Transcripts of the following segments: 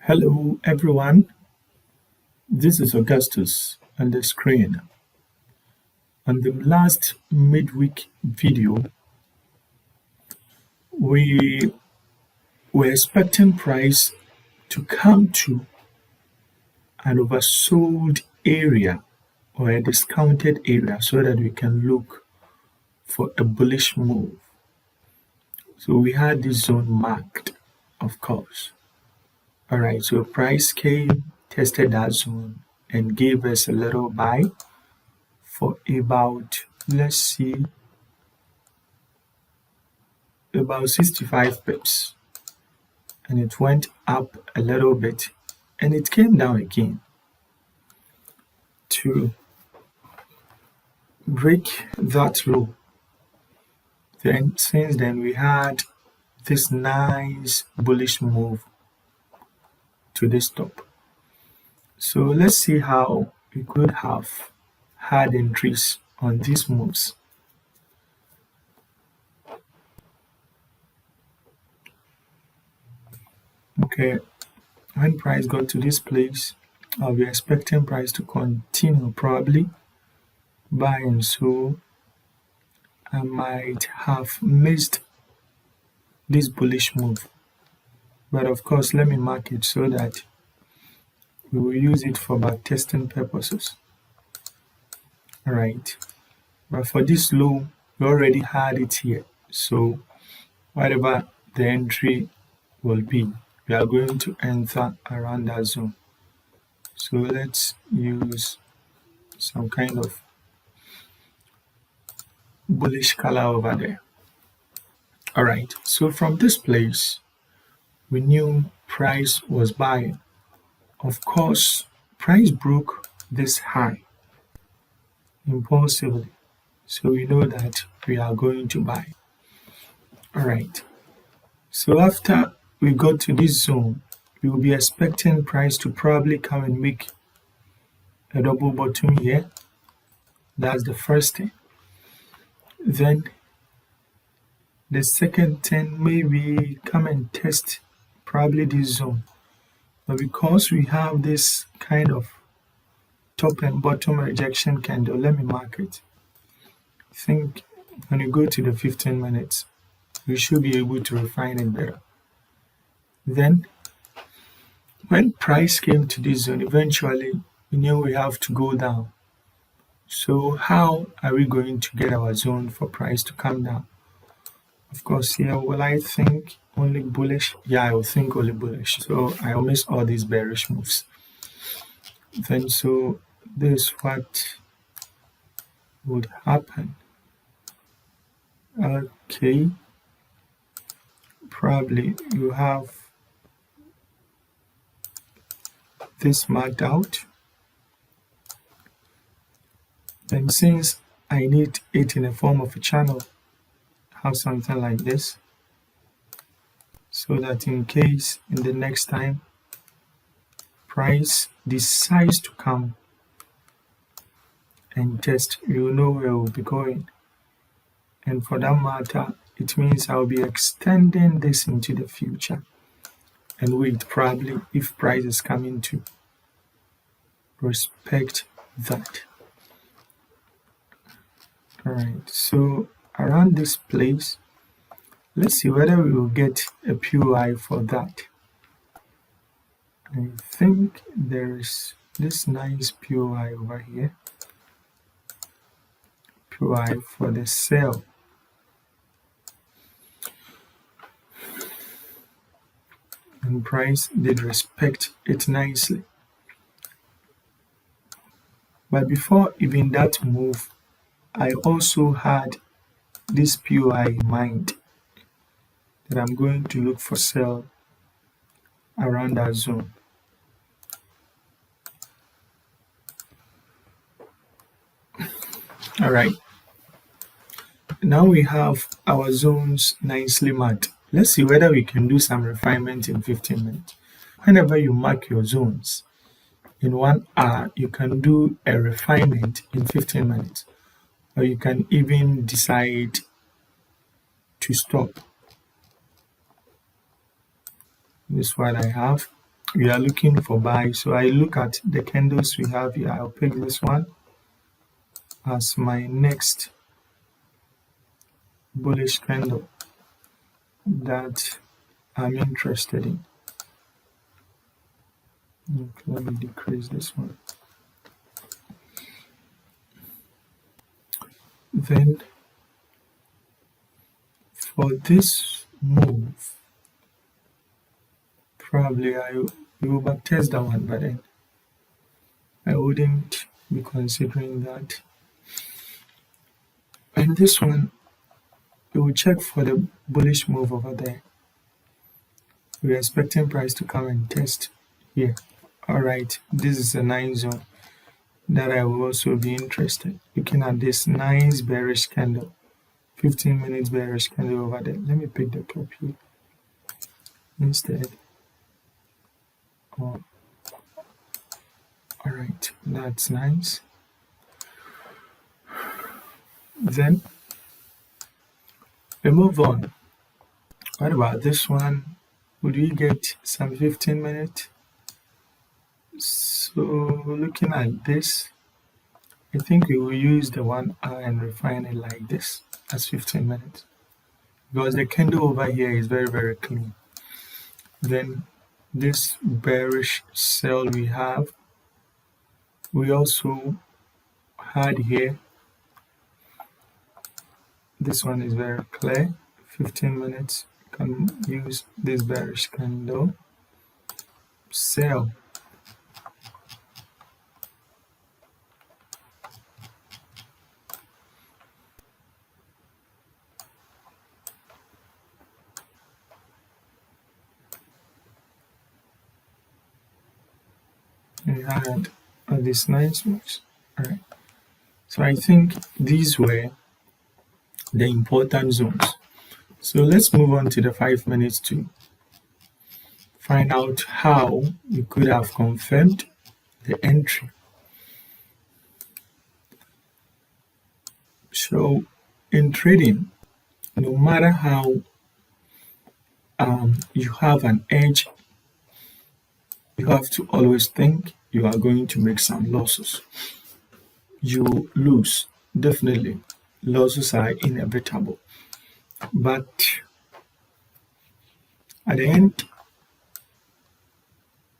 Hello everyone, this is Augustus on the screen. On the last midweek video, we were expecting price to come to an oversold area or a discounted area so that we can look for a bullish move. So we had this zone marked, of course. Alright, so price came, tested that zone and gave us a little buy for about, let's see, about 65 pips, and it went up a little bit and it came down again to break that low. Then since then we had this nice bullish move to this top. So let's see how we could have had entries on these moves. Okay, when price got to this place, I'll be expecting price to continue probably buying, so I might have missed this bullish move. But of course, let me mark it so that we will use it for backtesting purposes. Alright, but for this low, we already had it here. So whatever the entry will be, we are going to enter around that zone. So let's use some kind of bullish color over there. Alright, so from this place, we knew price was buying. Of course, price broke this high impulsively, so we know that we are going to buy. Alright, so after we got to this zone, we will be expecting price to probably come and make a double bottom here. That's the first thing. Then the second thing, maybe come and test probably this zone. But because we have this kind of top and bottom rejection candle, let me mark it. I think when you go to the 15 minutes, we should be able to refine it better. Then when price came to this zone, eventually we knew we have to go down. So how are we going to get our zone for price to come down? Of course, here will I think only bullish? Yeah, I will think only bullish. So I will miss all these bearish moves. Then so this is what would happen. Okay, probably you have this marked out. Then since I need it in the form of a channel, have something like this, so that in case in the next time price decides to come and test, you know where we'll be going. And for that matter, it means I'll be extending this into the future and wait probably if price is coming to respect that. Alright, so around this place, let's see whether we will get a POI for that. I think there's this nice POI over here. POI for the sell. And price did respect it nicely. But before even that move, I also had this POI in mind that I'm going to look for sell around that zone. Alright, now we have our zones nicely marked. Let's see whether we can do some refinement in 15 minutes. Whenever you mark your zones in 1 hour, you can do a refinement in 15 minutes. Or you can even decide to stop. This is what I have. we are looking for buy. So I look at the candles we have here. I'll pick this one as my next bullish candle that I'm interested in. Okay, let me decrease this one. Then for this move, probably I will backtest that one, but then I wouldn't be considering that. And this one, we will check for the bullish move over there. We're expecting price to come and test here. All right, this is a nice zone that I will also be interested. Looking at this nice bearish candle, 15 minutes bearish candle over there. Let me pick the top here instead. Oh. All right, that's nice. Then we move on. What about this one? Would we get some 15 minutes? So looking at this, I think we will use the 1 hour and refine it like this as 15 minutes. Because the candle over here is very, very clean. Then this bearish sell we have, we also had here. This one is very clear. 15 minutes, can use this bearish candle. Sell. We had these nice moves. All right. So I think these were the important zones. So let's move on to the 5 minutes to find out how you could have confirmed the entry. So in trading, no matter how you have an edge, you have to always think you are going to make some losses. You lose, definitely. Losses are inevitable. But at the end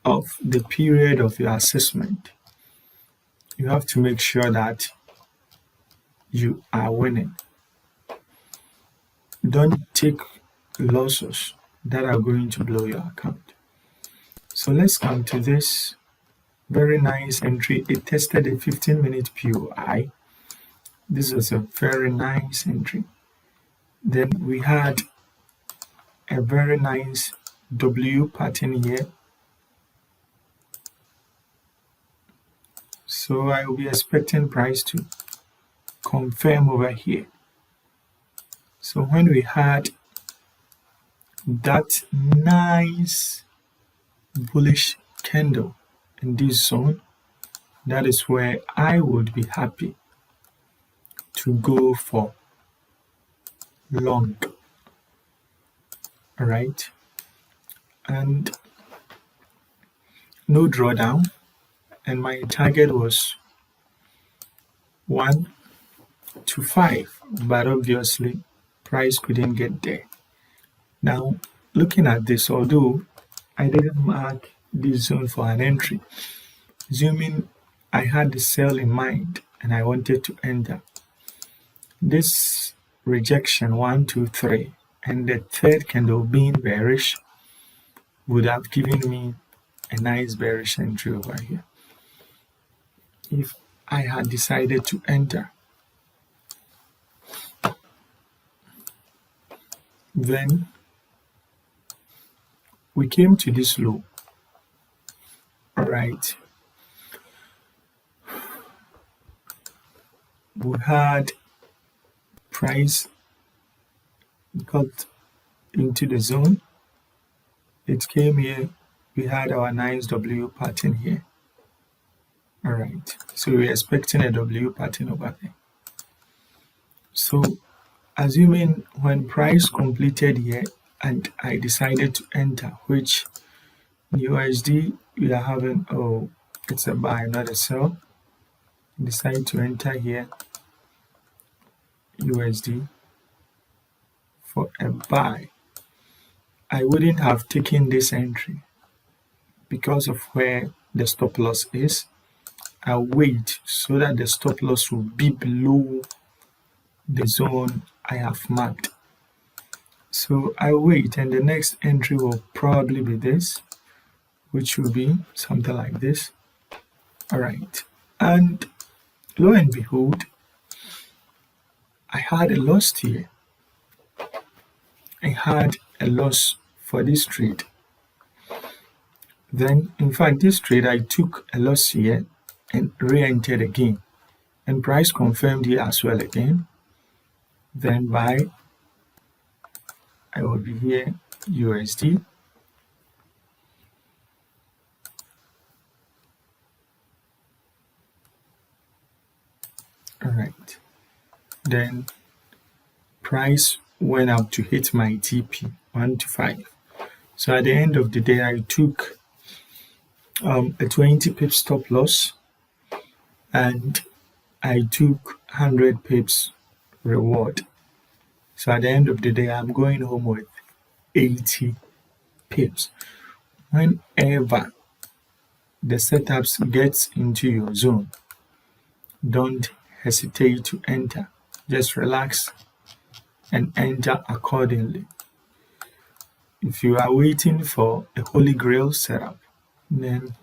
of the period of your assessment, you have to make sure that you are winning. Don't take losses that are going to blow your account. So let's come to this very nice entry. It tested a 15-minute POI. This was a very nice entry. Then we had a very nice W pattern here. So I will be expecting price to confirm over here. So when we had that nice bullish candle in this zone, that is where I would be happy to go for long. All right, and no drawdown, and my target was 1 to 5, but obviously price couldn't get there. Now looking at this, although I didn't mark this zone for an entry, assuming I had the sell in mind and I wanted to enter, this rejection 1, 2, 3 and the third candle being bearish would have given me a nice bearish entry over here if I had decided to enter. Then we came to this low. All right, we had price got into the zone. It came here. We had our nice W pattern here. All right, so we're expecting a W pattern over there. So assuming when price completed here and I decided to enter, which USD, we are having, oh, it's a buy, not a sell. Decide to enter here USD for a buy. I wouldn't have taken this entry because of where the stop loss is. I'll wait so that the stop loss will be below the zone I have marked. So I wait, and the next entry will probably be this, which will be something like this. All right, and lo and behold, I had a loss here. I had a loss for this trade. Then, in fact, this trade I took a loss here and re-entered again, and price confirmed here as well again. Then buy, I will be here USD. All right, then price went up to hit my TP 1 to 5. So at the end of the day, I took a 20 pips stop loss, and I took 100 pips reward. So at the end of the day, I'm going home with 80 pips. Whenever the setups gets into your zone, don't hesitate to enter. Just relax and enter accordingly. If you are waiting for a holy grail setup, then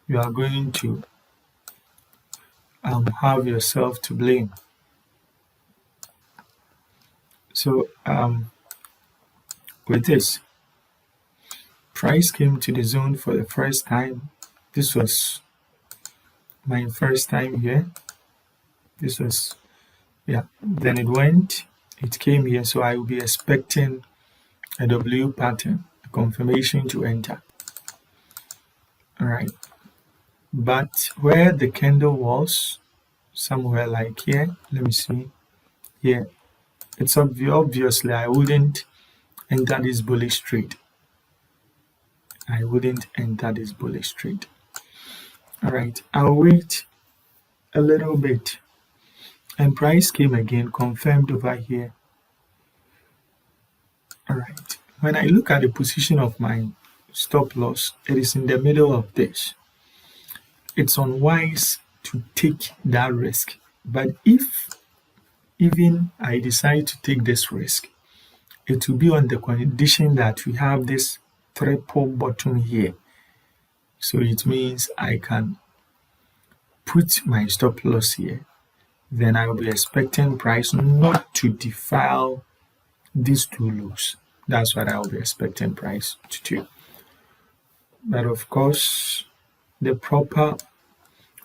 you are going to have yourself to blame. So with this, price came to the zone for the first time. This was my first time here. This was, yeah, then it came here, so I will be expecting a W pattern, a confirmation to enter. All right, but where the candle was, somewhere like here, let me see, here, it's obviously I wouldn't enter this bullish trade. I wouldn't enter this bullish trade. All right, I'll wait a little bit, and price came again, confirmed over here. All right, when I look at the position of my stop loss, it is in the middle of this. It's unwise to take that risk, but if even I decide to take this risk, it will be on the condition that we have this triple bottom here. So it means I can put my stop loss here. Then I will be expecting price not to defile these two lows. That's what I will be expecting price to do. But of course, the proper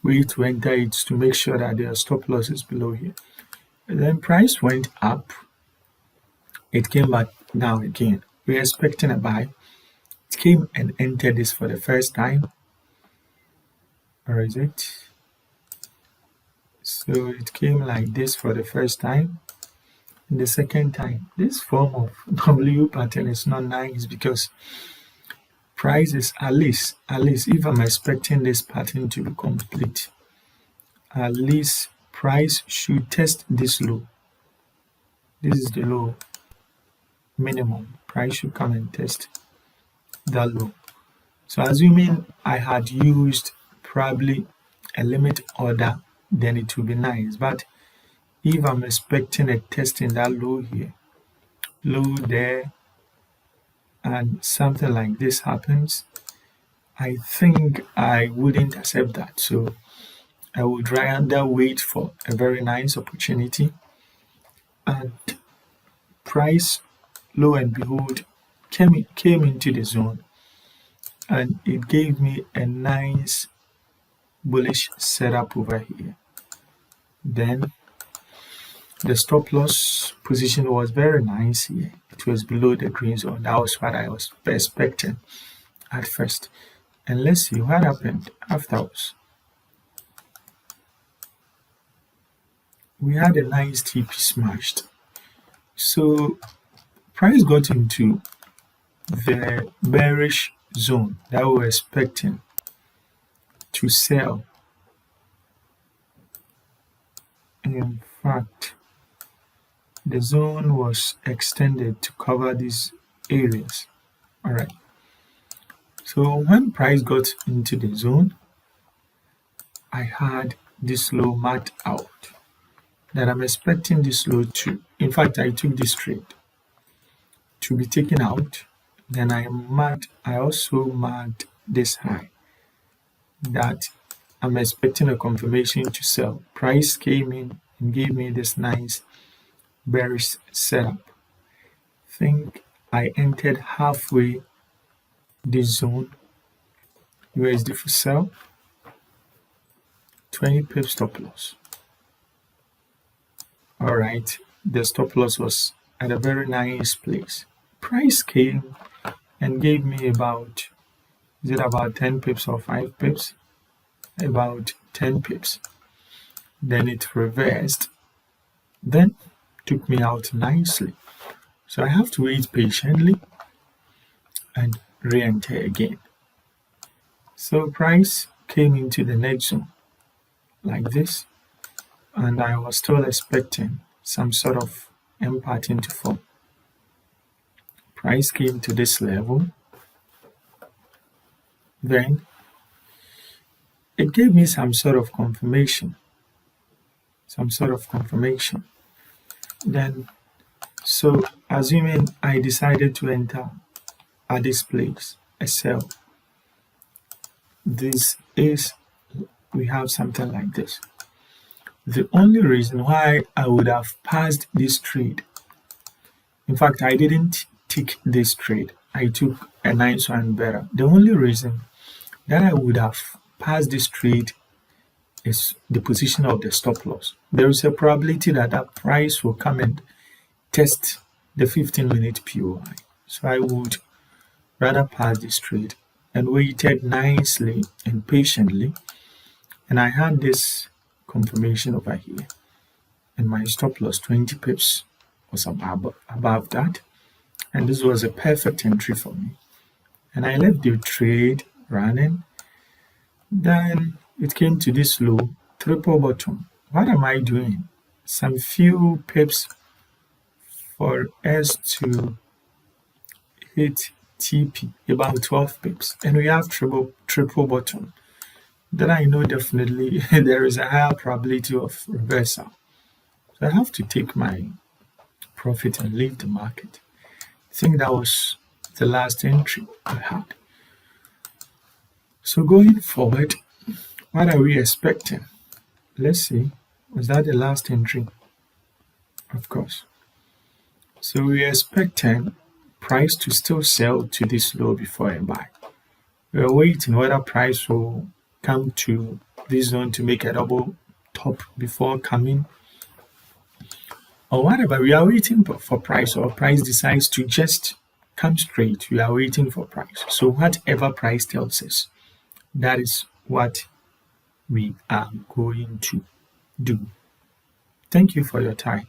way to enter it is to make sure that the stop loss is below here. And then price went up. It came back down again. We're expecting a buy. It came and entered this for the first time. Or is it? So it came like this for the first time. And the second time, this form of W pattern is not nice because price is at least if I'm expecting this pattern to be complete, at least price should test this low. This is the low minimum. Price should come and test that low. So assuming I had used probably a limit order, then it would be nice. But if I'm expecting a test in that low here, low there, and something like this happens, I think I wouldn't accept that. So I would rather wait for a very nice opportunity, and price, lo and behold, came into the zone, and it gave me a nice bullish setup over here. Then the stop loss position was very nice here. It was below the green zone. That was what I was expecting at first. And let's see what happened afterwards. We had a nice TP smashed. So price got into the bearish zone that we were expecting to sell. In fact, the zone was extended to cover these areas. All right. So when price got into the zone, I had this low marked out that I'm expecting this low to. In fact, I took this trade to be taken out. Then I also marked this high that I'm expecting a confirmation to sell. Price came in and gave me this nice bearish setup. Think I entered halfway this zone. USD for sell. 20 pips stop loss. All right, the stop loss was at a very nice place. Price came and gave me about 10 pips or 5 pips? About 10 pips. Then it reversed, then took me out nicely. So I have to wait patiently and re-enter again. So price came into the next zone like this, and I was still expecting some sort of M pattern to form. Price came to this level, then it gave me some sort of confirmation. Then, so assuming I decided to enter at this place, a sell. We have something like this. The only reason why I would have passed this trade, in fact, I didn't take this trade. I took a nice one better. The only reason that I would have passed this trade is the position of the stop loss. There is a probability that that price will come and test the 15-minute POI. So I would rather pass this trade and waited nicely and patiently. And I had this confirmation over here. And my stop loss, 20 pips, was above that. And this was a perfect entry for me. And I left the trade running. Then it came to this low, triple bottom. What am I doing? Some few pips for us to hit TP, about 12 pips. And we have triple bottom. Then I know definitely there is a higher probability of reversal. So I have to take my profit and leave the market. I think that was the last entry I had. So going forward, what are we expecting? Let's see. Was that the last entry? Of course. So we're expecting price to still sell to this low before I buy. We're waiting whether price will come to this zone to make a double top before coming, or whatever. We are waiting for price, or price decides to just come straight. We are waiting for price. So whatever price tells us, that is what we are going to do. Thank you for your time.